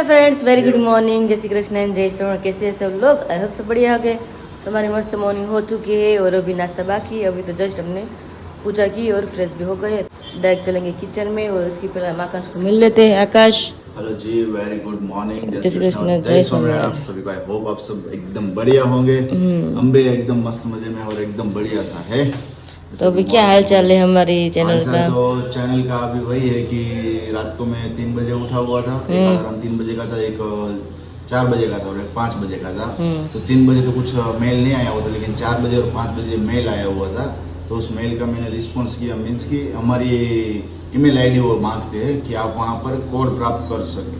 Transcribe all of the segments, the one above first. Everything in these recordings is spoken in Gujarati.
Hello friends, very good morning. जय श्री कृष्ण एंड जय श्री राम। कैसे हैं सब लोग? आई होप सब बढ़िया हो गए। हमारी मस्त मॉर्निंग हो चुकी है और अभी नाश्ता बाकी है। अभी तो जस्ट हमने पूजा की और फ्रेश भी हो गए। डायरेक्ट चलेंगे किचन में और उसकी पहले हम आकाश को मिल लेते हैं। आकाश, हेलो जी, वेरी गुड मॉर्निंग। जय श्री कृष्ण जय स्वामीनारायण। आप सभी को आई होप आप सब एकदम बढ़िया होंगे। हम भी एकदम मस्त मजे में और एकदम बढ़िया सा है। तो अभी क्या हाल चाल है हमारी चैनल का? तो चैनल का अभी वही है कि रात को मैं 3 बजे उठा हुआ था। एक अलार्म 3 बजे का था, एक 4 बजे का था और एक 5 बजे का था। तो 3 बजे तो कुछ मेल नहीं आया हुआ था, लेकिन 4 बजे और 5 बजे मेल आया हुआ था। तो उस मेल का मैंने रिस्पॉन्स किया। मीन्स की हमारी ईमेल आईडी वो मांगते हैं कि आप वहाँ पर कोड प्राप्त कर सकें।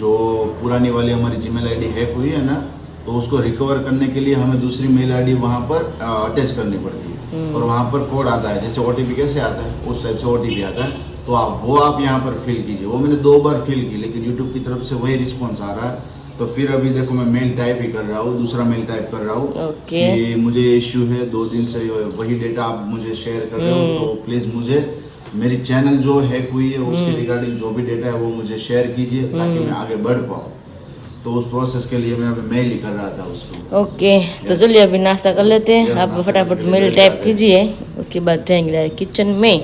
जो पुरानी वाली हमारी जीमेल आईडी हैक हुई है ना, तो उसको रिकवर करने के लिए हमें दूसरी मेल आईडी वहाँ पर अटैच करनी पड़ती है। और वहाँ पर कोड आता है, जैसे ओटीपी कैसे आता है उस टाइप से ओटीपी आता है। तो आप यहाँ पर फिल कीजिए। वो मैंने 2 बार फिल की, लेकिन यूट्यूब की तरफ से वही रिस्पॉन्स आ रहा है। तो फिर अभी देखो मैं मेल टाइप ही कर रहा हूँ, दूसरा मेल टाइप कर रहा हूँ कि मुझे इश्यू है 2 दिन से वही डेटा आप मुझे शेयर कर रहे हो। तो प्लीज मुझे मेरी चैनल जो हैक हुई है उसके रिगार्डिंग जो भी डेटा है वो मुझे शेयर कीजिए ताकि मैं आगे बढ़ पाऊँ। तो उस प्रोसेस के लिए मैं अभी मेल ही कर रहा था उसको। ओके, तो चलिए अभी नाश्ता कर लेते हैं। आप फटाफट मेल टाइप कीजिए, उसके बाद जाएंगे डायरेक्ट किचन में।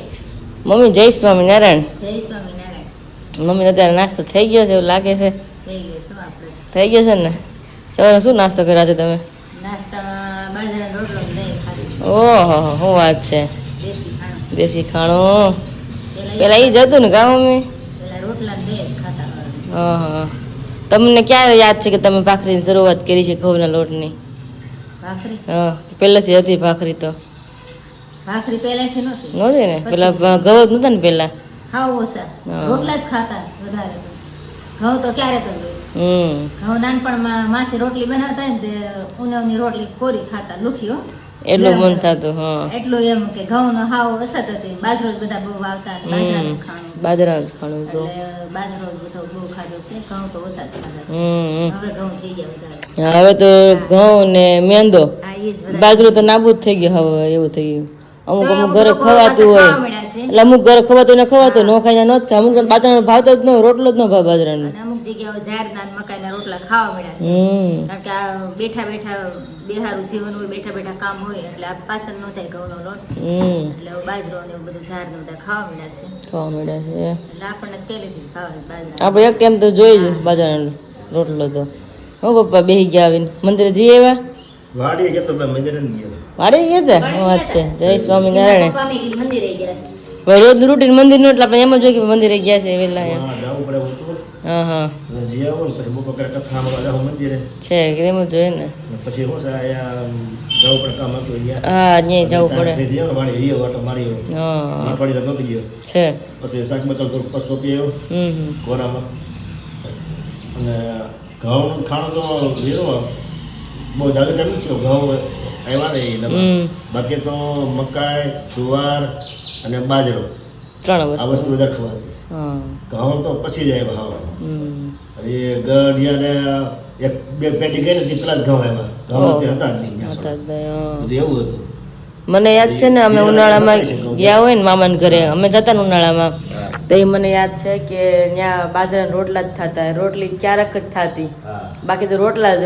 मम्मी जय स्वामीनारायણ। જય સ્વામિનારાયણ। મમ્મી અત્યારે નાસ્તો થઈ ગયો છે એવું લાગે છે? થઈ ગયો શું આપણે થઈ ગયો છે ને? સવારે શું નાસ્તો કર્યો છે તમે? નાસ્તામાં બાજરાનો રોટલો ને દહીં ખાધું। ઓહો, શું વાત છે! દેશી ખાણું। દેશી ખાણું પેલા એ જ હતું ને કા મમ્મી? પેલા રોટલા ને દહીં જ ખાતા હતા। હા, તમને ક્યારે યાદ છે કે તમે ભાખરીની શરૂઆત કરી છે ઘઉંના લોટની? ભાખરી હા, પહેલેથી હતી ભાખરી તો? ભાખરી પહેલાથી નહોતી નહોતી ને? પેલા ઘઉં જ નહોતા ને પેલા? હાવ ઓછા રોટલા જ ખાતા વધારે તો। ઘઉં તો ક્યારેક જ હોય। ઘઉં નાનપણમાં માસી રોટલી બનાવતા ને તે ઉનાવની રોટલી કોરી ખાતા, લુખી હો એટલું મન થતું। હા, એટલું એમ કે ઘઉંનો હાવ અસત હતી। બાજરો જ બધા બહુ વાવતા, બાજરાનું જ ખાણું, બાજરાનું જ ખાણું તો એટલે બાજરો જ બધો બહુ ખાધો છે। ઘઉં તો ઓછા જ ખાધા છે। હવે ઘઉં થઈ ગયા વધારે। હવે તો ઘઉં ને મેંદો, હા, એ જ વધારે। બાજરો તો નાબૂદ થઈ ગયો હવે, એવું થઈ ગયું। અમુક અમુક ઘરે ખવાતું હોય ખાવા મળ્યા છે એટલે અમુક ઘરે ખવાતું ને ખવાતું ન ખાઈ ન ખાય। અમુક બાજરાનો ભાવતો જ ન હોય, રોટલો જ ન ભાવ બાજરાનો। અને અમુક જગ્યાએ ઝાડના ને મકાઈના રોટલા ખાવા મળ્યા છે। કારણ કે આ બેઠા બેઠા બેહારું જીવન હોય, બેઠા બેઠા કામ હોય એટલે આ પાચન ન થાય ઘઉંનો લોટ, એટલે હવે બાજરો ને એવું બધું ઝાડ ને બધા ખાવા મળ્યા છે। ખાવા મળ્યા છે એટલે આપણને પહેલેથી જ ભાવે છે બાજરા। આપણે એક ટાઈમ તો જોઈ જ બાજરાનો રોટલો તો। હો પપ્પા બેસી ગયા આવીને મંદિરે જઈએ એવા? વાડી ગયો તો મેં મંદિરે ન ગયો। વાડી ગયા હતા? શું વાત છે! જય સ્વામિનારાયણ। પપ્પા મેં કીધું મંદિરે ગયા છે। હવે રોજ રૂટીન મંદિર નું એટલે આપણે એમ જ હોય કે મંદિરે ગયા છે વેલા એમ। હા, જવું પડે એવું હતું। હા હા, અને જી આવો ને પછી બપોર કરે કથામાં જાવ મંદિરે, છે કે એમ જ જોઈએ ને? અને પછી શું છે અહીંયા જવું પડે, કામ હતું અહીંયા। હા, ત્યાં જવું પડે। જઈએ ને વાડી જઈએ, વાટો મારી આવ્યો। હા અઠવાડિયે તો નહોતી ગયો। છે। પછી શાક બકલ થોડુંક 500 આવ્યો હમ કોરામાં। અને ઘઉં ખાણું તો લીધો બહુ જાજુ ટાઈમ નથી થયો। ઘઉં આવ્યા ને એ ડબ્બા। બાકી તો મકાઈ, જુવાર અને બાજરો, 3 આ વસ્તુ। વસ્તુ બધા ખવાતી। હા ઘઉં તો પછી જાય ભાવ। હવે ગઢિયાને 1-2 પેટી ગઈ ને તે પેલા જ ઘઉં આવ્યા। ઘઉં તે હતા જ નહીં ત્યાં હતા જ સુધી। નહીં, બધું એવું હતું। મને યાદ છે ને, અમે ઉનાળામાં ગયા હોય ને મામાના ઘરે, અમે જતા ને ઉનાળામાં, તો એ મને યાદ છે કે ત્યાં બાજરાના રોટલા જ થતા, રોટલી ક્યારેક જ થતી, બાકી તો રોટલા જ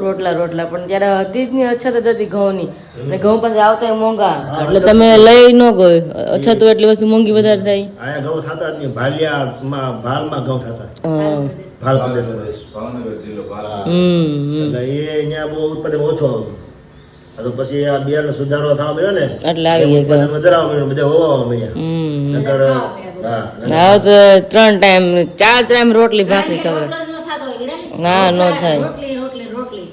રોટલા રોટલા પણ ત્યારે હતી જ નહીં, અછત જ હતી ઘઉંની। અને ઘઉં પાસે આવતા મોંઘા, એટલે તમે લઈ ન ગયો, અછત હોય એટલી વસ્તુ મોંઘી વધારે થાય। આયા ઘઉં થતા જ નહીં। ભાલિયામાં ભાલમાં ઘઉં થતા, ભાલ પ્રદેશમાં। ભાવનગર જિલ્લો એટલે એ અહીંયા બહુ ઉત્પાદન ઓછો હતું। તો પછી આ બિયારનો સુધારો થવા મળ્યો ને એટલે આવી ગયા વધારવા મળ્યો, બધા હોવા મળ્યા। હા, હવે તો 3 ટાઈમ 4 ટાઈમ રોટલી ભાખરી ખબર? રોટલો જ ન થતો હોય કે રે? ના, ન થાય। રોટલી રોટલી રોટલી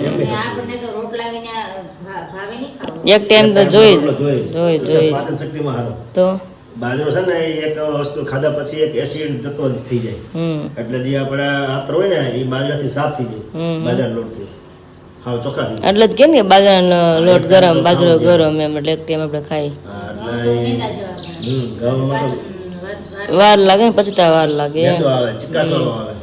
અને આપણને તો રોટલા વિના ભાવે નહીં ખાવું। એક ટાઈમ તો જોઈ જોઈ પાચન શક્તિમાં સારું। તો બાજરો છે ને એ એક વસ્તુ ખાધા પછી એક એસિડ જતો જ થઈ જાય। એટલે જે આપણે આતર હોય ને એ બાજરાથી સાફ થઈ જાય, બાજરાના લોટથી હાવ ચોખ્ખા થઈ જાય। એટલે જ કે ને બાજરાનો લોટ ગરમ, બાજરો ગરમ, એમ એટલે એક ટાઈમ આપણે ખાઈ। ઘઉંમાં તો વાર લાગે ને, પછી તો વાર લાગે। મેંદો આવે, ચિકાસ વાળો આવે।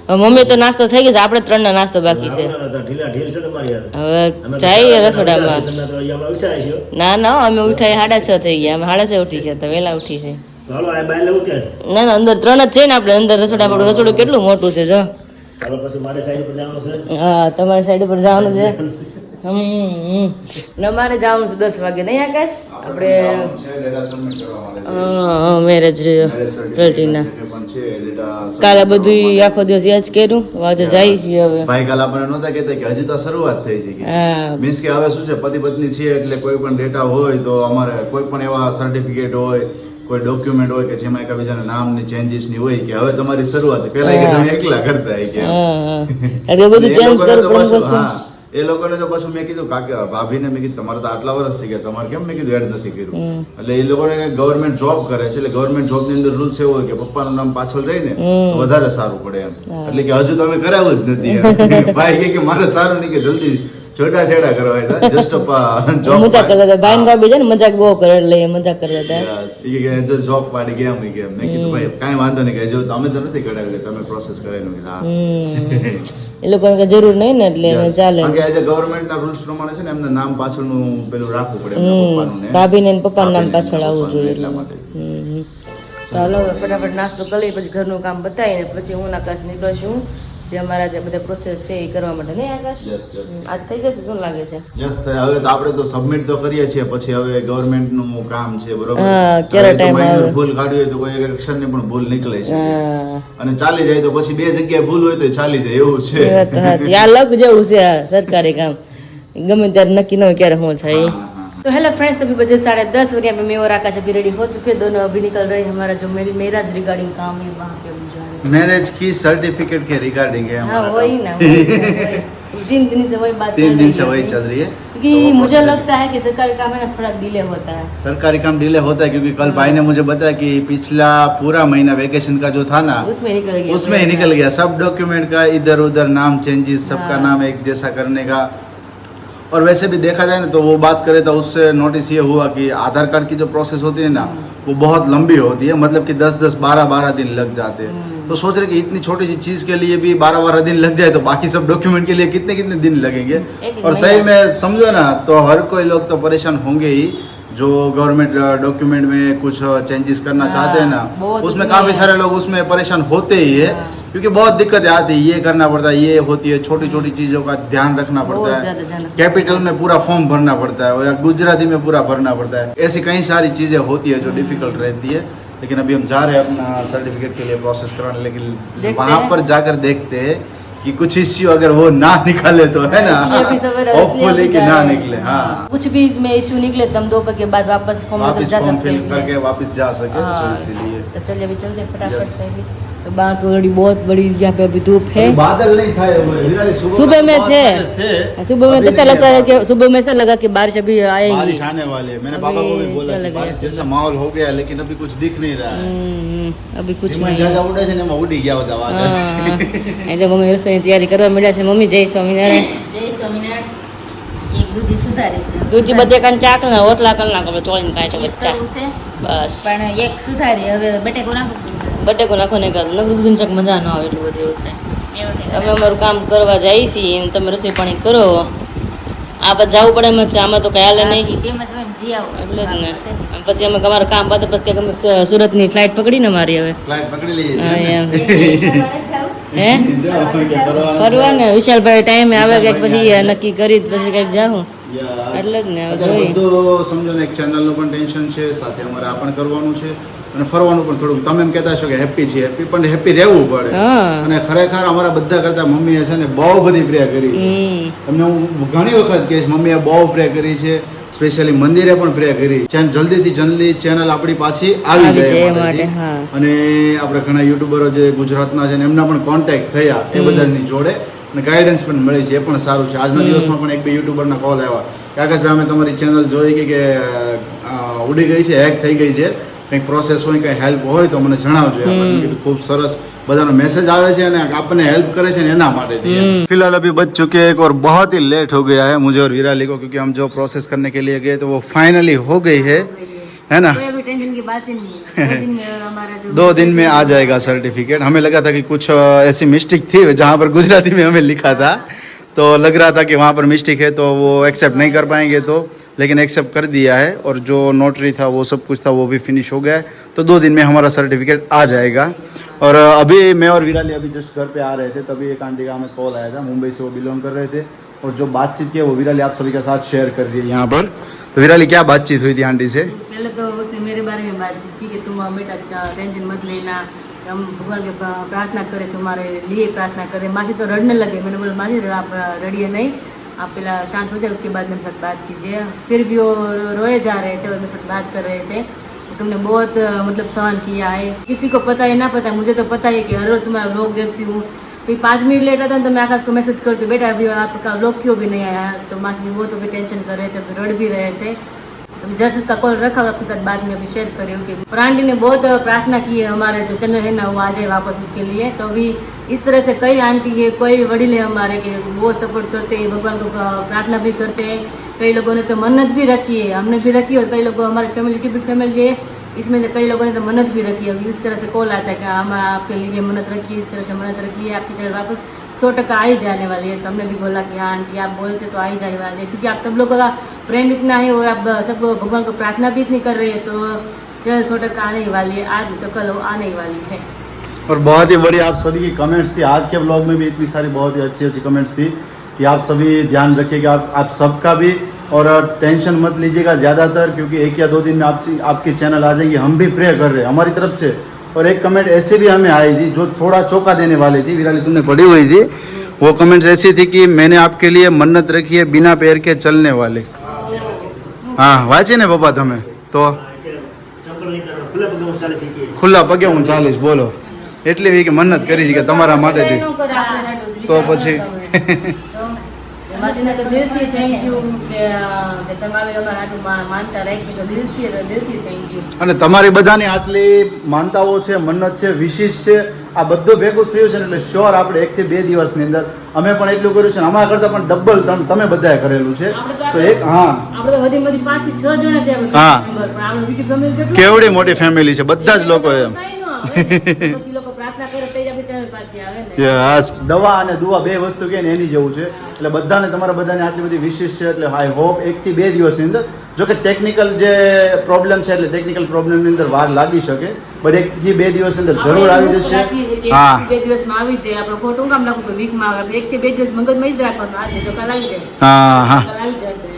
હવે મમ્મી તો નાસ્તો થઈ ગયો છે, આપણે 3 ના નાસ્તો બાકી છે। ઢીલા ઢીલ છે તમારી યાર। હવે જઈએ રસોડામાં। તમે તો અહીંયા ઉઠાય છો? ના ના, અમે ઉઠાઈ 6:30 થઈ ગયા, અમે 6:30 ઉઠી ગયા, તો વહેલા ઉઠી છે। તો હાલો આ બાય લેવું કે ના ના અંદર 3 જ છે ને આપણે અંદર રસોડામાં. રસોડું કેટલું મોટું છે જો. ચાલો પછી મારી સાઈડ પર જવાનું છે. હા તમારી સાઈડ પર જવાનું છે. ને અમારે જવાનું છે 10 વાગે નહીં આકાશ? આપણે મેરેજ ના કાલે બધું આખો દિવસ યાદ કર્યું. આજે જાય છે હવે. ભાઈ કાલ આપણને નહોતા કહેતા કે હજી તો શરૂઆત થઈ છે કે હા મીન્સ કે હવે શું છે પતિ પત્ની છે એટલે કોઈ પણ ડેટા હોય તો અમારે કોઈ પણ એવા સર્ટિફિકેટ હોય કોઈ ડોક્યુમેન્ટ હોય કે જેમાં એકબીજાના નામની ચેન્જીસ ની હોય કે હવે તમારી શરૂઆત પેલા કે તમે એકલા કરતા હોય કે એટલે બધું એ ચેન્જ લોકોને તો કરવું પાછું- પડે. હા, એ લોકોને તો પાછું મેં કીધું કાકા ભાભીને મેં કીધું તમારે તો આટલા વર્ષ થઈ ગયા તમારે કેમ મેં કીધું એડ નથી કર્યું એટલે એ લોકોને ગવર્મેન્ટ જોબ કરે છે એટલે ગવર્મેન્ટ જોબ ની અંદર રૂલ્સ એવો હોય કે પપ્પાનું નામ પાછળ રહીને તો વધારે સારું પડે એમ એટલે કે હજુ તમે કરાવ્યું જ નથી એમ. ભાઈ કહે કે મારે સારું નહીં કે જલ્દી છોટા કરવા હતા જસ્ટ જોબ મજાક કરતા હતા. ભાઈ ને ભાભી છે ને મજાક બહુ કરે એટલે એ મજાક કરતા હતા. જોબ પાડી ગયા મેં કે મેં કીધું ભાઈ કાંઈ વાંધો નહીં કે જો અમે તો નથી કરાવી તમે પ્રોસેસ કરેલું કીધું હા એ લોકોને કઈ જરૂર નહીં ને એટલે એને ચાલે. કારણ કે એઝ અ ગવર્મેન્ટ ના રૂલ્સ પ્રમાણે છે ને એમને નામ પાછળનું પેલું રાખવું પડે એમના પપ્પાનું ને ભાભી ને પપ્પાનું નામ પાછળ આવવું જોઈએ એટલા માટે ચાલો હવે ફટાફટ નાસ્તો કરી પછી ઘરનું કામ બતાવીને પછી હું આકાશ નીકળશું જે અમારા જે બધા પ્રોસેસ છે એ કરવા માટે. નહીં આકાશ? યસ યસ આજ થઈ જશે શું લાગે છે? યસ હવે તો આપણે તો સબમિટ તો કરીએ છીએ પછી હવે ગવર્મેન્ટ નું કામ છે બરોબર હા, ક્યારે હવે તો time minor આવે? ભૂલ કાઢવી હોય તો કોઈ એક અક્ષર ની પણ ભૂલ નીકળે છે હા અને ચાલી જાય તો પછી બે જગ્યાએ ભૂલ હોય તો ચાલી જાય એવું છે એ વાત સાચી. આ લક જેવું છે આ સરકારી કામ. ગમે ત્યારે નક્કી ન હોય ક્યારે શું થાય. हाँ, तो हेलो फ्रेंड्स, अभी बजे 10:30 और यहाँ पे मैं और आकाश अभी रेडी हो चुके हैं. दोनों अभी निकल रहे हैं हमारा जो मेराज रिगार्डिंग काम है वहाँ पे अभी जा रहे मैरिज की सर्टिफिकेट के रिगार्डिंग है हैं. हमारा हाँ वही ना, वही. 3 दिन से वही बात 3 दिन से चल वही रही चल रही है क्योंकि तो वो मुझे process- लगता है कि सरकारी काम है ना थोड़ा डिले होता है. सरकारी काम डिले होता है क्योंकि कल भाई ने मुझे बताया कि पिछला पूरा महीना वेकेशन का जो था ना उसमें निकल गया. उसमें ही निकल गया सब डॉक्यूमेंट का इधर उधर नाम चेंजेस सबका हाँ. नाम एक जैसा करने का और वैसे भी देखा जाए ना तो वो बात करें तो उससे नोटिस ये हुआ कि आधार कार्ड की जो प्रोसेस होती है ना वो बहुत लंबी होती है मतलब कि 10-10 12-12 दिन लग जाते हैं तो सोच रहे कि इतनी छोटी सी चीज़ के लिए भी 12-12 दिन लग जाए तो बाकी सब डॉक्यूमेंट के लिए कितने कितने दिन लगेंगे एक और सही में समझो ना तो हर कोई लोग तो परेशान होंगे ही जो गवर्नमेंट डॉक्यूमेंट में कुछ चेंजेस करना हाँ, चाहते हैं ना बहुत उसमें उसमें काफ़ी सारे लोग उसमें परेशान होते ही है क्योंकि बहुत दिक्कतें आती है ये करना पड़ता है ये होती है छोटी छोटी चीज़ों का ध्यान रखना बहुत पड़ता है ज्यादा ध्यान रखना कैपिटल में पूरा फॉर्म भरना पड़ता है और या गुजराती में पूरा भरना पड़ता है ऐसी कई सारी चीज़ें होती है जो डिफिकल्ट रहती है लेकिन अभी हम जा रहे हैं अपना सर्टिफिकेट के लिए प्रोसेस करवाने लेकिन देखते वहाँ हैं। पर जाकर देखते हैं कि कुछ इश्यू अगर वो ना निकाले तो है ना इसलिए अभी सवेरे- होपफुली कि इसलिए ना अभी निकले जा- हाँ कुछ भी में इशू निकले तो हम दोपहर के बाद वापस फॉर्म लेकर वापस जा फॉर्म सकते फिल हैं. करके वापस जा सके हाँ, तो इसीलिए तो चलिए अभी चलते हैं फटाफट Yes. से अभी. तो बाहर तो ऑलरेडी बहुत बड़ी यहाँ पे अभी धूप है. बादल नहीं छाए हुए हैं। सुबह में बहुत थे सारे सुबह में अभी तो नहीं लगता है है कि सुबह में ऐसा लगा कि बारिश अभी आएगी. बारिश आने वाली है मैंने अभी पापा को भी बोला चल कि गया। बारिश जैसा माहौल हो गया लेकिन अभी कुछ दिख नहीं रहा है अभी कुछ એમાં नहीं. જાજા ઉડે છે ને એમાં ઉડી ગયા બધા વાદળ. હા એટલે મમ્મી રસોઈની તૈયારી કરવા મળ્યા છે. મમ્મી જય સ્વામિનારાયણ. જય સ્વામિનારાયણ. એક દૂધી સુધારી છે દૂધી બધે કાન ચાક ને ઓટલા કરી નાખો આપણે ચોળીને કાંઈ છે Cheese બચ્ચા. કરવું છે બસ પણ એક સુધારી હવે બટેકો નાખું બટેકો નાખો ને કાઢો નકરું દૂધીને ચાક મજા ન આવે એટલું બધું એટલે એવું કંઈ અમે અમારું કામ કરવા જઈએ છીએ અને તમે રસોઈ પાણી કરો આ પછી જવું પડે એમ જ છે આમાં તો કઈ હાલે નહીં એમ જ હોય ને જી આવો એટલે જ ને અને પછી અમે અમારું કામ પતે પછી કંઈક અમે સુરતની ફ્લાઇટ પકડીને મારી હવે ફ્લાઇટ પકડી લઈએ હા છીએ એમ તમારે જાવું? હે જાઓ, કે ફરવાનું ફરવા ને વિશાલભાઈ ટાઈમે આવે કંઈક વિશાલભાઈ પછી નક્કી કરી પછી કંઈક જાઉં Yes. એટલે જ ને, અત્યારે જોઈએ. બધું સમજો ને એક ચેનલનું પણ ટેન્શન છે સાથે અમારે આ પણ કરવાનું છે અને ફરવાનું પણ થોડુંક તમે એમ કહેતા છો કે હેપી છે હેપી પણ હેપી રહેવું પડે હા અને ખરેખર અમારા બધા કરતા મમ્મીએ છે ને બહુ બધી પ્રેયર કરી છે. તમને હું ઘણી વખત કહીશ મમ્મીએ બહુ પ્રે કરી છે સ્પેશિયલી મંદિરે પણ પ્રે કરી છે જલ્દીથી જલ્દી ચેનલ આપણી પાછી આવી આવી જાય જાય એ માટે, માટેથી. હા. અને આપણે ઘણા યુટ્યુબરો જે ગુજરાતના છે ને એમના પણ કોન્ટેક્ટ થયા એ બધાની જોડે અને ગાઈડન્સ પણ મળી છે એ પણ સારું છે આજના દિવસમાં પણ એક બે યુટ્યુબરના કોલ આવ્યા કે આકાશભાઈ અમે તમારી ચેનલ જોઈ કે ઉડી ગઈ છે હેક થઈ ગઈ છે કંઈક પ્રોસેસ હોય કંઈ હેલ્પ હોય તો મને જણાવજો આપણે મેં કીધું ખૂબ સરસ બધાનો मैसेज આવે છે અને આપણને हेल्प करे છે ને એના માટે फिलहाल अभी बज चुके हैं एक और बहुत ही लेट हो गया है मुझे और विराली को क्योंकि हम जो प्रोसेस करने के लिए गए तो वो फाइनली हो गई है ना कोई अभी टेंशन की बात ही नहीं है. 2 दिन में हमारा जो 2 दिन में आ जाएगा सर्टिफिकेट हमें लगा था कि कुछ ऐसी मिस्टेक थी जहाँ पर गुजराती में हमें लिखा था तो लग रहा था कि वहाँ पर मिस्टेक है तो वो एक्सेप्ट नहीं कर पाएंगे, तो लेकिन एक्सेप्ट कर दिया है और जो नोटरी था वो सब कुछ था वो भी फिनिश हो गया है। तो 2 दिन में हमारा सर्टिफिकेट आ जाएगा। और अभी मैं और विराली अभी जस्ट घर पे आ रहे थे, तभी एक आंटी का हमें कॉल आया था, मुंबई से वो बिलोंग कर रहे थे, और जो बातचीत की है वो विराली आप सभी के साथ शेयर कर रही है यहाँ पर। तो विराली क्या बातचीत हुई थी आंटी से? पहले तो उसने मेरे बारे में बातचीत की कि तुम बेटा टेंशन मत लेना, हम भगवान के प्रार्थना करें, तुम्हारे लिए प्रार्थना करें। मासी तो रड़ने लगे। मैंने बोला मासी आप रड़िए नहीं, आप पहला शांत हो जाए, उसके बाद मेरे साथ बात कीजिए। फिर भी वो रोए जा रहे थे और मेरे साथ बात कर रहे थे। तुमने बहुत मतलब सहन किया है, किसी को पता है ना पता है, मुझे तो पता है कि हर रोज़ तुम्हारा व्लॉग देखती हूँ। फिर 5 मिनट लेट आता है तो मैं आकाश को मैसेज करती हूँ, बेटा अभी आपका व्लॉग क्यों भी नहीं आया। तो मासी वो तो भी टेंशन कर रहे थे, फिर रड़ भी रहे थे। तो जस्ट उसका कॉल रखा और अपने साथ बाद में अभी शेयर करी हूँ कि प्रांडी ने बहुत प्रार्थना की है हमारे जो चैनल है ना वो आ जाए वापस उसके लिए। तो अभी इस तरह से कई आंटी है, कोई वडील है हमारे के बहुत सपोर्ट करते हैं, भगवान को प्रार्थना भी करते हैं। कई लोगों ने तो मन्नत भी रखी है, हमने भी रखी है, और कई लोग हमारे फैमिली यूट्यूब फैमिली है इसमें से कई लोगों ने तो मन्नत भी रखी है। अभी इस तरह से कॉल आता है कि हम आपके लिए मन्नत रखी है, इस तरह से मन्नत रखी है, आपकी चैनल वापस 100% आ ही जाने वाली है। तो हमने भी बोला कि हाँ आंटी आप बोलते तो आ ही जाने वाली है, क्योंकि आप सब लोगों का प्रेम इतना है और आप सब भगवान को प्रार्थना भी इतनी कर रहे हैं, तो चैनल 100% आने ही वाली है, आज तो कल आने ही वाली है। और बहुत ही बड़ी आप सभी की कमेंट्स थी, आज के व्लॉग में भी इतनी सारी बहुत ही अच्छी अच्छी कमेंट्स थी कि आप सभी ध्यान रखिएगा, आप सबका भी, और टेंशन मत लीजिएगा ज़्यादातर, क्योंकि 1 या 2 दिन में आपकी चैनल आ जाएगी। हम भी प्रे कर रहे हैं हमारी तरफ से। और एक कमेंट ऐसे भी हमें आई थी जो थोड़ा चौंका देने वाली थी, विराली तुमने पढ़ी हुई थी, वो कमेंट्स ऐसी थी कि मैंने आपके लिए मन्नत रखी है बिना पैर के चलने वाले। हाँ वांचे ने पप्पा તમે તો ખુલ્લા પગે હું ચાલીશ, બોલો એટલી વી કે મન્નત કરી છે કે તમારા માટેથી, તો પછી માસીને તો દિલથી થેન્ક યુ કે તમારે અમારા આટલું માનતા રાખી, તો દિલથી થેન્ક યુ। અને તમારી બધાની આટલી માનતાઓ છે, મન્નત છે, વિશિષ છે, આ બધું ભેગું થયું છે ને એટલે શ્યોર આપણે 1 થી 2 દિવસની અંદર અમે પણ એટલું કર્યું છે ને અમારા કરતાં પણ ડબલ તમે બધાએ કરેલું છે। તો એક હા આપણે તો વધી 5 થી 6 જણા છે આપણે હા। પણ આપણે વિટી ફેમિલી કેટલું કેવડી મોટી ફેમિલી છે, બધા જ લોકો એમ પછી લોકો પ્રાર્થના કરે તો આપણી ચેનલ પાછી આવે ને। યસ, દવા અને દુઆ બે વસ્તુ કે ને એની જેવું છે। એટલે બધાને તમારા બધાને આટલી બધી વિશેષ છે, એટલે આઈ હોપ 1 થી 2 દિવસની અંદર, જો કે ટેકનિકલ જે પ્રોબ્લેમ છે એટલે ટેકનિકલ પ્રોબ્લેમની અંદર વાર લાગી શકે, બટ 1 થી 2 દિવસની અંદર જરૂર આવી જશે। હા 2 દિવસમાં આવી જાય। આપણે ખોટું કામ નાખું કે વીકમાં આવે, 1 થી 2 દિવસ મગજમાં જ રાખવાનું, આજે તો કાલ આવી જાય, હા હા। કાલ આવી જશે।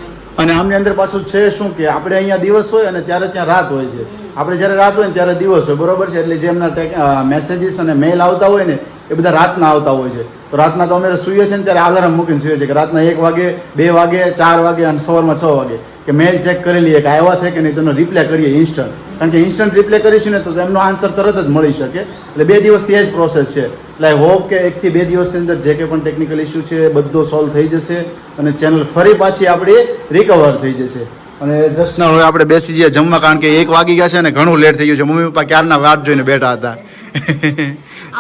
અને આમની અંદર પાછું છે શું કે આપણે અહીંયા દિવસ હોય અને ત્યારે ત્યાં રાત હોય છે, આપણે જ્યારે રાત હોય ને ત્યારે દિવસ હોય, બરોબર છે। એટલે જે એમના મેસેજીસ અને મેલ આવતા હોય ને એ બધા રાતના આવતા હોય છે। તો રાતના તો અમે સૂઈએ છીએ ને ત્યારે અલાર્મ મૂકીને સૂઈએ છીએ કે રાતના 1 વાગે, 2 વાગે, 4 વાગે અને સવારમાં 6 વાગે કે મેલ ચેક કરી લઈએ કે આવ્યા છે કે નહીં, તેનો રિપ્લાય કરીએ ઇન્સ્ટન્ટ, કારણ કે ઇન્સ્ટન્ટ રિપ્લાય કરીશું ને તો એમનો આન્સર તરત જ મળી શકે। એટલે 2 દિવસથી એ જ પ્રોસેસ છે। એટલે આઈ હોપ કે 1 થી 2 દિવસની અંદર જે કંઈ પણ ટેકનિકલ ઇસ્યુ છે એ બધો સોલ્વ થઈ જશે અને ચેનલ ફરી પાછી આપણી રિકવર થઈ જશે। અને જસ્ટ ના હવે આપણે બેસી જઈએ જમવા, કારણ કે 1 વાગી ગયા છે અને ઘણું લેટ થઈ ગયું છે। મમ્મી પપ્પા ક્યારના વાટ જોઈને બેઠા હતા।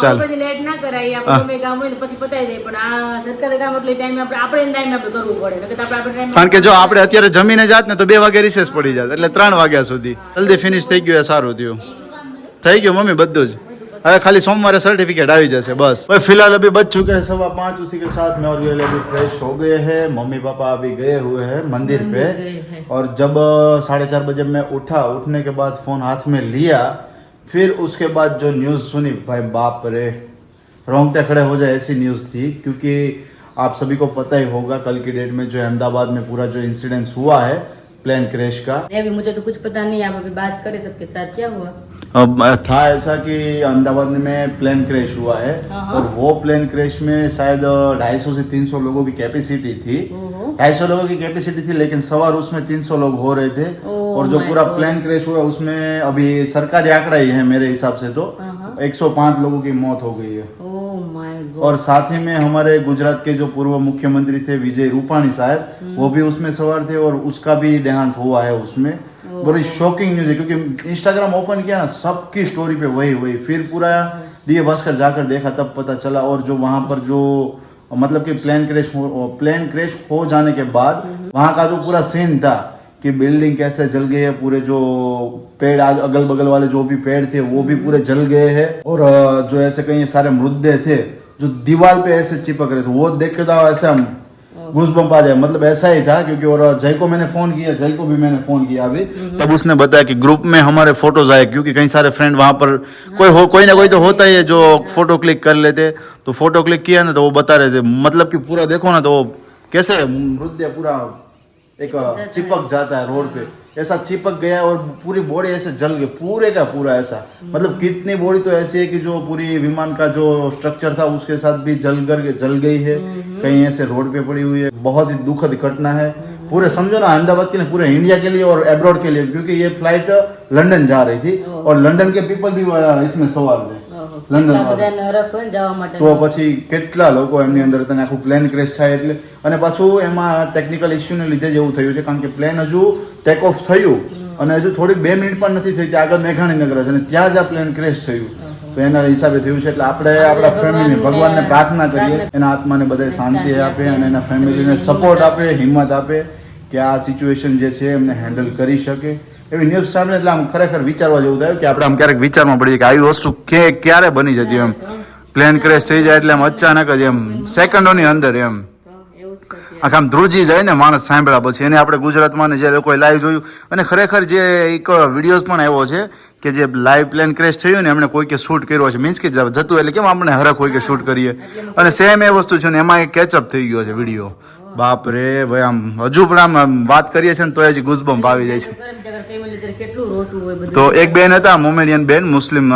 ચાલ આપણે લેટ ના કરાય, આપણે ગમે કામ હોય ને પછી પતાવી દઈએ, પણ આ સરકારી કામ એટલે ટાઈમ આપણે ટાઈમ આપણે કરવું પડે, નકર આપણે ટાઈમ, કારણ કે જો આપણે અત્યારે જમીને જાત ને તો 2 વાગે રિસેસ પડી જાત, એટલે 3 વાગ્યા સુધી જલ્દી ફિનિશ થઈ ગયું, એ સારું થયું। થઈ ગયું મમ્મી બધું જ, હવે ખાલી સોમવારે सर्टिफिकेट આવી જશે બસ। भाई फिलहाल अभी बज चुके हैं 5:15, उसी के साथ मैं और ये अभी फ्रेश हो गए हैं। मम्मी पापा अभी गए हुए हैं मंदिर पे, और जब 4:30 बजे मैं उठा, उठने के बाद फोन हाथ में लिया, फिर उसके बाद जो न्यूज़ सुनी भाई बाप रे, रोंगटे खड़े हो जाए ऐसी न्यूज़ थी। क्योंकि आप सभी को पता ही होगा कल की डेट में जो अहमदाबाद में पूरा जो इंसिडेंस हुआ है प्लेन क्रैश का, अभी मुझे तो कुछ पता नहीं, आप अभी बात करें सबके साथ क्या हुआ। अब था ऐसा कि अहमदाबाद में प्लेन क्रैश हुआ है, और वो प्लेन क्रैश में शायद 250 से 300 लोगों की कैपेसिटी थी, 250 लोगों की कैपेसिटी थी, लेकिन सवार उसमें 300 लोग हो रहे थे। और जो पूरा प्लेन क्रैश हुआ उसमें अभी सरकारी आंकड़ा ही है मेरे हिसाब से तो 105 लोगों की मौत हो गई है। और साथ ही में हमारे गुजरात के जो पूर्व मुख्यमंत्री थे विजय रूपाणी साहब, वो भी उसमें सवार थे और उसका भी देहांत हुआ है उसमें। बड़ी शॉकिंग न्यूज है, क्योंकि इंस्टाग्राम ओपन किया ना, सबकी स्टोरी पे वही फिर पूरा दिव्य भास्कर जाकर देखा तब पता चला। और जो वहां पर जो मतलब कि प्लेन क्रैश हो जाने के बाद वहां का जो पूरा सीन था कि बिल्डिंग कैसे जल गई है, पूरे जो पेड़ अगल बगल वाले जो भी पेड़ थे वो भी पूरे जल गए हैं, और जो ऐसे कई सारे मृतदेह थे जो दीवार पे ऐसे चिपक रहे थे, वो देख के तो ऐसा गूज़बम्प आ जाए, मतलब ऐसा ही था क्योंकि और जय को मैंने फोन किया, जय को भी मैंने फोन किया अभी, तब उसने बताया कि ग्रुप में हमारे फोटोज आए, क्योंकि कई सारे फ्रेंड वहां पर कोई ना कोई तो होता ही है जो फोटो क्लिक कर लेते, तो फोटो क्लिक किया ना तो वो बता रहे थे, मतलब कि पूरा देखो ना तो कैसे मृतदेह पूरा एक चिपक जाता है रोड पे, ऐसा चिपक गया और पूरी बॉडी ऐसे जल गई, पूरे का पूरा ऐसा, मतलब कितनी बॉडी तो ऐसी है कि जो पूरी विमान का जो स्ट्रक्चर था उसके साथ भी जल गई है, कहीं ऐसे रोड पे पड़ी हुई है। बहुत ही दुखद घटना है, पूरे समझो ना अहमदाबाद के लिए, पूरे इंडिया के लिए और एब्रॉड के लिए, क्योंकि ये फ्लाइट लंदन जा रही थी और लंदन के पीपल भी इसमें सवार थे લંડન, તો પછી કેટલા લોકો એમની અંદર હતા, આખું પ્લેન ક્રેશ થાય એટલે, અને પાછું એમાં ટેકનિકલ ઇસ્યુને લીધે જ એવું થયું છે, કારણ કે પ્લેન હજુ ટેક ઓફ થયું અને હજુ થોડીક 2 મિનિટ પણ નથી થઈ, આગળ મેઘાણીનગર છે અને ત્યાં જ આ પ્લેન ક્રેશ થયું, તો એના હિસાબે થયું છે। એટલે આપણે આપણા ફેમિલી ભગવાનને પ્રાર્થના કરીએ એના આત્માને બધાય શાંતિ આપે અને એના ફેમિલીને સપોર્ટ આપે, હિંમત આપે કે આ સિચ્યુએશન જે છે એમને હેન્ડલ કરી શકે। એવી ન્યૂઝ સામે એટલે આમ ખરેખર વિચારવા જેવું થાય કે આપણે આમ ક્યારેક વિચારમાં પડીએ કે આવી વસ્તુ ક્યારે બની જતી, એમ પ્લેન ક્રેશ થઈ જાય એટલે આમ અચાનક જ એમ સેકન્ડોની અંદર એમ આખા આમ ધ્રુજી જાય ને માણસ સાંભળ્યા પછી। એને આપણે ગુજરાતમાં ને જે લોકોએ લાઈવ જોયું, અને ખરેખર જે એક વિડીયોઝ પણ આવ્યો છે કે જે લાઈવ પ્લેન ક્રેશ થયું ને એમણે કોઈકે શૂટ કર્યો છે, મીન્સ કે જતું એટલે કેમ આપણે હરખ હોય કે શૂટ કરીએ, અને સેમ એ વસ્તુ છે ને એમાં એક કેચઅપ થઈ ગયો છે વિડીયો। બાપ રે ભાઈ, આમ હજુ પણ આમ વાત કરીએ છીએ ને તો હજી ગુઝબમ્પ આવી જાય છે। તો એક બેન હતા મોમેડિયન બેન, મુસ્લિમ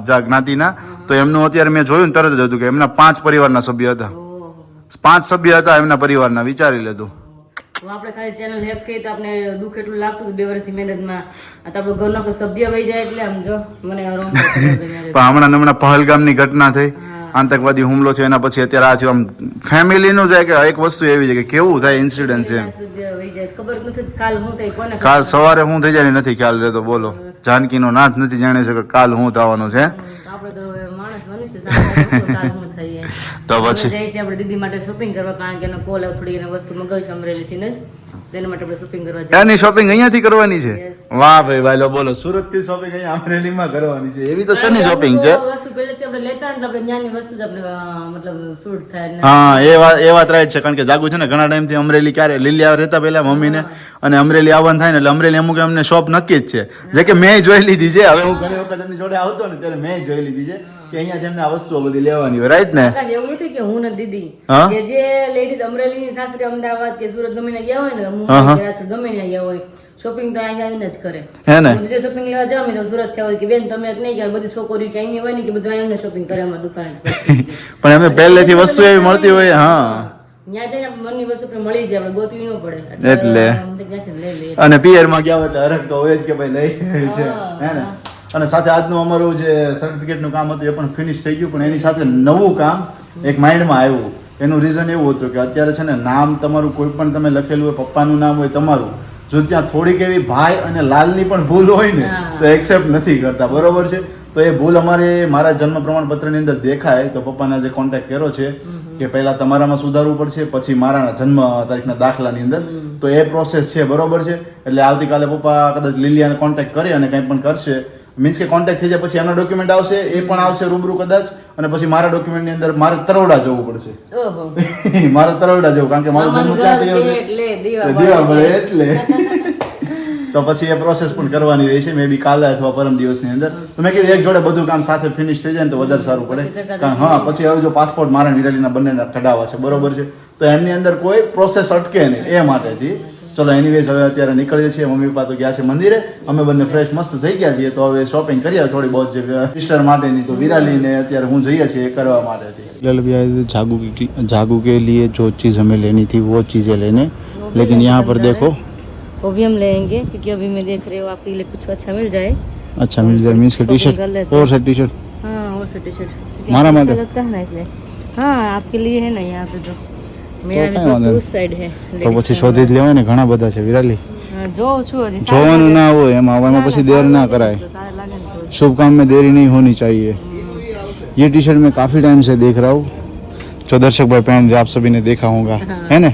જ્ઞાતિના, તો એમનું અત્યારે મેં જોયું ને તરત જ હતું કે એમના 5 પરિવારના સભ્ય હતા, 5 સભ્ય હતા એમના પરિવારના, વિચારી લેતું। આપણે ખાલી ચેનલ હેક થઈ તો આપણે દુઃખ એટલું લાગતું 2 વર્ષની મહેનતમાં, આ તો આપણો ઘરનો કોઈ સભ્ય વહી જાય એટલે આમ જો મને પણ હમણાં પહલગામની ઘટના થઈ, આતંકવાદી હુમલો થયો, એના પછી અત્યારે આ થયું, આમ ફેમિલીનું જાય કે એક વસ્તુ એવી છે કે કેવું થાય ઇન્સિડન્ટ છે, ખબર નથી કાલ શું થાય, કોને કાલ સવારે શું થઈ જાય નથી ખ્યાલ રહેતો, બોલો જાનકીનો નાથ નથી જાણે છે કે કાલ શું થવાનું છે। આપણે તો માણસ મનુષ્ય કાલ શું થઈએ, તો પછી જાય છે આપણે દીદી માટે શોપિંગ કરવા, કારણ કે એનો કોલ થોડી એને વસ્તુ મંગાવી છે અમરેલીથી જ, તેના માટે આપણે શોપિંગ કરવા જઈએ। એની શોપિંગ અહીંયાથી કરવાની છે? વાહ ભાઈ વાલો, બોલો સુરત થી શોપિંગ અહીંયા અમરેલીમાં કરવાની છે, એવી તો શેની શોપિંગ છે? વસ્તુ પહેલેથી આપણે લેતા ને આપણે જ્ઞાનની વસ્તુ જ આપણે મતલબ શૂટ થાય। હા એ વાત રાઈટ છે, કારણ કે જાગુ છે ને ઘણા ટાઈમ થી અમરેલી ક્યારે લીલિયા રહેતા પહેલા મમ્મીને, અને અમરેલી આવવાનું થાય ને એટલે અમરેલી અમુક એમને શોપ નક્કી જ છે, જે કે મેં જોઈ લીધી છે। હવે હું ઘણી વખત એમની જોડે આવતો ને ત્યારે મેં જોઈ લીધી છે કે અહીંયાથી એમને આ વસ્તુઓ બધી લેવાની હોય, રાઈટ ને? એવું નથી કે હું ને દીદી કે જે લેડીઝ અમરેલી સાસરી અમદાવાદ કે સુરત ગમે ત્યાં ગયા હોય ને, મુંબઈ રાજકોટ ગમે ત્યાં ગયા હોય, શોપિંગ તો અહીંયા આવીને જ કરે, હે ને? જે શોપિંગ લેવા જાવ તો સુરત થયા હોય કે બેન તમે નહીં ગયા, બધી છોકરીઓ ક્યાંય નહીં હોય ને કે બધું અહીંયા શોપિંગ કરે અમારી દુકાન, પણ એમને પહેલેથી વસ્તુ એવી મળતી હોય। હા, ત્યાં જઈને મનની વસ્તુ આપણે મળી જાય, આપણે ગોતવી ન પડે એટલે, અને પિયરમાં ગયા હોય એટલે હરખ તો હોય જ કે ભાઈ લઈ છે, હે ને? અને સાથે આજનું અમારું જે સર્ટિફિકેટનું કામ હતું એ પણ ફિનિશ થઈ ગયું, પણ એની સાથે નવું કામ એક માઇન્ડમાં આવ્યું। એનું રીઝન એવું હતું કે અત્યારે છે ને નામ તમારું કોઈ પણ તમે લખેલું હોય, પપ્પાનું નામ હોય તમારું, જો ત્યાં થોડીક એવી ભાઈ અને લાલની પણ ભૂલ હોય ને તો એક્સેપ્ટ નથી કરતા, બરોબર છે? તો એ ભૂલ મારા જન્મ પ્રમાણપત્રની અંદર દેખાય તો પપ્પાના જે કોન્ટેક્ટ કર્યો છે કે પહેલા તમારામાં સુધારવું પડશે, પછી મારા જન્મ તારીખના દાખલાની અંદર, તો એ પ્રોસેસ છે, બરોબર છે? એટલે આવતીકાલે પપ્પા કદાચ લીલિયાને કોન્ટેક્ટ કરે અને કંઈ પણ કરશે, મીન્સ કે કોન્ટેક્ટ થઈ જાય પછી એમના ડોક્યુમેન્ટ આવશે, એ પણ આવશે રૂબરૂ કદાચ, અને પછી મારા ડોક્યુમેન્ટની અંદર મારે તરવડા જવું પડશે, મારે તરવડા જવું, કારણ કે મારું જન્મ ક્યાં થયો છે દીવા મળે એટલે તો પછી એ પ્રોસેસ પણ કરવાની રહેશે, મે બી કાલે અથવા પરમ દિવસની અંદર। તો મેં કીધું એક જોડે બધું કામ સાથે ફિનિશ થઈ જાય ને તો વધારે સારું પડે, કારણ હા પછી હવે જો પાસપોર્ટ મારા નિરાલીના બંનેના કઢાવવા છે, બરોબર છે? તો એમની અંદર કોઈ પ્રોસેસ અટકે નહીં એ માટેથી। ચલો એનીવેઝ હવે અત્યારે નીકળીએ છીએ, મમ્મી પપ્પા તો ગયા છે મંદિરે, અમે બંને ફ્રેશ મસ્ત થઈ ગયા છીએ, તો હવે શોપિંગ કરીએ થોડી બહુ જે સિસ્ટર માટેની, તો વિરાલીને અત્યારે હું જઈએ છીએ એ કરવા માટેથી। जागू के लिए जो चीज़ हमें लेनी थी वो चीज़ें लेने, लेकिन यहाँ पर देखो वो भी हम लेंगे क्योंकि अभी मैं देख रही हूँ आपके लिए कुछ अच्छा मिल जाए, अच्छा मिल जाए, मीन्स के टी शर्ट और से टी शर्ट, हाँ और से टी शर्ट मारा अच्छा लगता है ना, इसलिए हाँ आपके लिए है ना यहाँ पे, तो मेरा भी उस साइड है તો પછી શોધી જ લેવાય ને, ઘણા બધા છે વિરાલી, જોઉં છું હજી, જોવાનું ના હોય એમાં પછી દેર ના કરાય, शुभ काम में देरी नहीं होनी चाहिए। ये टी शर्ट मैं काफ़ी टाइम से देख रहा हूँ, जो दर्शक भाई पहन रहे आप सभी ने देखा होगा, है ना?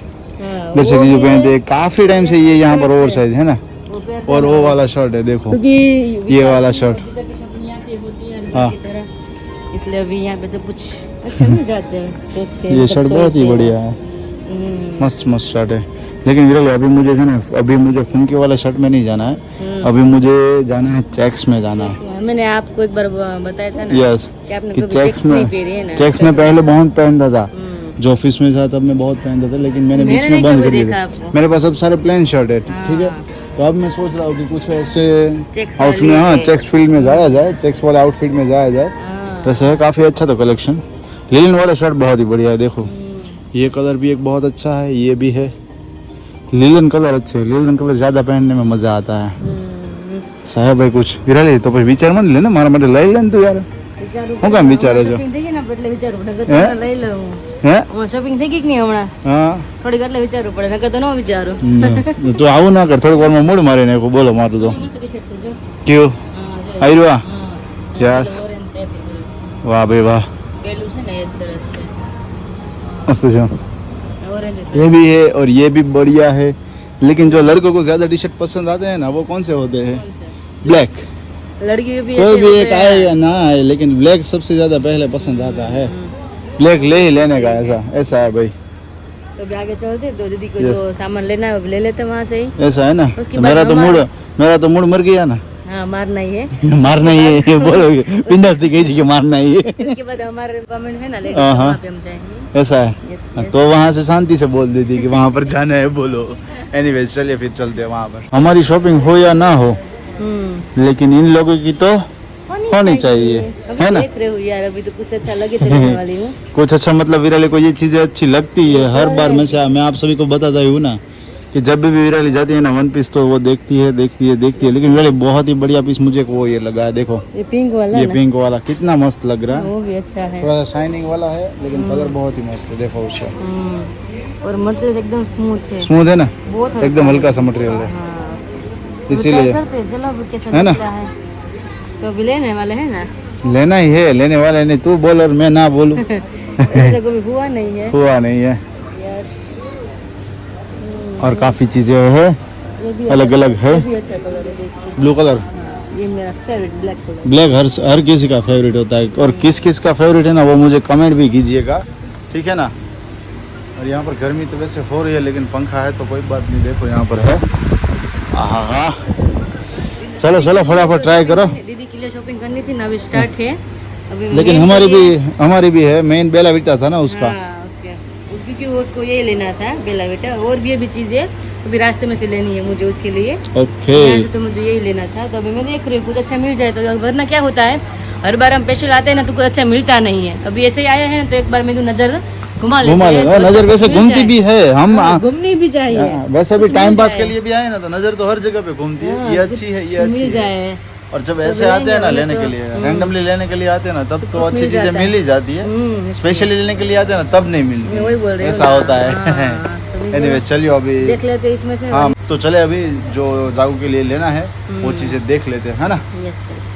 दर्शक जी जो पहनते हैं काफ़ी टाइम से, ये यहाँ पर ओवर साइज है ना, और वो वाला शर्ट है देखो, ये वाला शर्ट, हाँ इसलिए अभी यहाँ पे से कुछ अच्छे मिल जाते हैं। ये शर्ट बहुत ही बढ़िया है, मस्त मस्त शर्ट है। लेकिन विरल अभी मुझे है ना, अभी मुझे फुनके वाले शर्ट में नहीं जाना है, अभी मुझे जाना है चेक्स में जाना है। मैंने आपको एक बार बताया था ना यस कि आपने कि कभी चेक्स चेक्स नहीं में, पहनी है ना। चेक्स में पहले बहुत पहनता था, जो ऑफिस में था तब मैं बहुत पहनता था, लेकिन मैंने बीच में बंद कर दिया था। मेरे पास अब सारे प्लेन शर्ट है, ठीक है। तो अब मैं सोच रहा हूँ कि कुछ ऐसे आउटफिट में, हाँ चेक्स फील्ड में जाया जाए, चेक्स वाले आउटफिट में जाया जाए। वैसे है काफ़ी अच्छा तो कलेक्शन। लिनन वाला शर्ट बहुत ही बढ़िया है, देखो ये कलर भी एक बहुत अच्छा है, ये भी है। लिनन कलर अच्छे है, लिनन कलर ज़्यादा पहनने में मज़ा आता है। साहेब भाई कुछ विरल तो પછી વિચાર મત લે ને મારા માટે લઈ લે ને તું યાર, હું કામ વિચારે છો? શોપિંગ થઈ ગઈ ને એટલે વિચારવું પડે હે? કે લઈ લઉં. હે શોપિંગ થઈ ગઈ કે નહીં હમણાં? હા થોડીક એટલે વિચારવું પડે, નકર તો ન વિચારું. તું આવું ના કર, થોડીક વારમાં મૂડ મારી નાખું, બોલો મારું તો જો. કેવું હા, આવી રહ્યું? હા. યાર ઓરેન્જ છે, સરસ. વાહ ભાઈ વાહ, પેલું છે ને એ જ સરસ છે. मस्त है। ઓરેન્જ ये भी है और ये भी बढ़िया है, लेकिन जो लड़कों को ज्यादा टी शर्ट पसंद आते हैं ना, वो कौन से होते हैं? ब्लैक। लड़की भी कोई ऐसे भी होते एक हैं। आए या ना आए, लेकिन ब्लैक सबसे ज्यादा पहले पसंद आता है। ब्लैक ले ही लेने का, ऐसा ऐसा है भाई, तो अभी आगे चलते तो दीदी को जो सामान लेना है वो ले लेते वहाँ से ही. ऐसा है ना। उसके बाद मेरा तो मूड मर गया ना। हाँ, मारना ही है. मारना ही है बोलोगे, बिंदास थी कही थी कि मारना ही है। उसके बाद हमारे अपार्टमेंट है ना, लेडीज हाँ, वहाँ पे हम जाएंगे. ऐसा है। Yes, तो वहाँ से शांति से बोल देती कि वहाँ पर जाना है, बोलो। एनीवेज चलिए फिर चलते हैं वहाँ पर। हमारी शॉपिंग हो या ना हो, लेकिन इन लोगों की तो होनी चाहिए, अभी है ना। देख रहे हो यार, अभी तो कुछ अच्छा लगे तो लेने वाली हूँ. कुछ अच्छा मतलब विराली को ये चीजें अच्छी लगती है हर बार। मैं आप सभी को बताता ही हूँ ना कि जब भी विराली जाती है ना वन पीस, तो वो देखती है। लेकिन विराली बहुत ही बढ़िया पीस मुझे वो ये लगा है, देखो ये पिंक वाला ये ना, पिंक वाला कितना मस्त लग रहा है। वो भी अच्छा है. थोड़ा सा शाइनिंग वाला है, लेकिन कलर बहुत ही मस्त है, देखो उससे। और मटेरियल एकदम स्मूथ है, स्मूथ है ना, बहुत एकदम हल्का सा मटेरियल है, हाँ. इसीलिए चलो अभी कैसा है ना? लगता है. तो अभी लेने वाले हैं ना. लेना ही है, लेने वाले नहीं, तू बोल और मैं ना बोलूं। ऐसा कभी हुआ नहीं है. हुआ नहीं है। यस. और काफी चीजें है, ये भी अलग अलग है। ये भी अच्छा कलर है, देखिए. ब्लू कलर, हाँ, ये मेरा फेवरेट ब्लैक कलर. ब्लैक हर किसी का फेवरेट होता है, और किस किस का फेवरेट है ना, वो मुझे कमेंट भी कीजिएगा, ठीक है ना। और यहाँ पर गर्मी तो वैसे हो रही है, लेकिन पंखा है तो कोई बात नहीं, देखो यहाँ पर है। हाँ, चलो चलो फटाफट ट्राई करो। दीदी के लिए शॉपिंग करनी थी ना, अभी स्टार्ट है. अभी लेकिन main हमारी भी है, मेन बेला बिटा था ना उसका। हाँ, okay. क्योंकि उसको यही लेना था, बेला बेटा. और भी चीजें अभी रास्ते में से लेनी है मुझे, उसके लिए. ओके यहाँ से तो मुझे यही लेना था, तो अभी मैं देख रही हूँ कुछ अच्छा मिल जाए तो. वरना क्या होता है, हर बार हम स्पेशल आते हैं ना तो कुछ अच्छा मिलता नहीं है. अभी ऐसे ही आए हैं तो एक बार मेरी नजर घुमा घुमा लेते लेना, हैं, तो नजर अच्छा वैसे मिल घूमती जाए. भी है। हम हाँ, घूमनी भी चाहिए. वैसे भी कुछ टाइम मिल पास जाए. के लिए भी आए ना, तो नजर तो हर जगह पे घूमती है। हाँ, ये अच्छी कुछ है, ये अच्छी मिल है। जाए. और जब तो ऐसे आते हैं ना लेंगे लेने के तो, लिए, रैंडमली लेने के लिए आते हैं ना, तब तो कुछ अच्छी मिल चीजें जाता है. मिल ही जाती है। स्पेशली लेने के लिए आते हैं ना, तब नहीं मैं वही मिलती, बोल रही हूँ ऐसा ना. होता है। हाँ, तभी एनीवेज चलिए अभी देख लेते हैं इसमें से. हाँ, तो चले अभी जो जागू के लिए लेना है वो चीजें देख लेते हैं, है ना। Yes sir.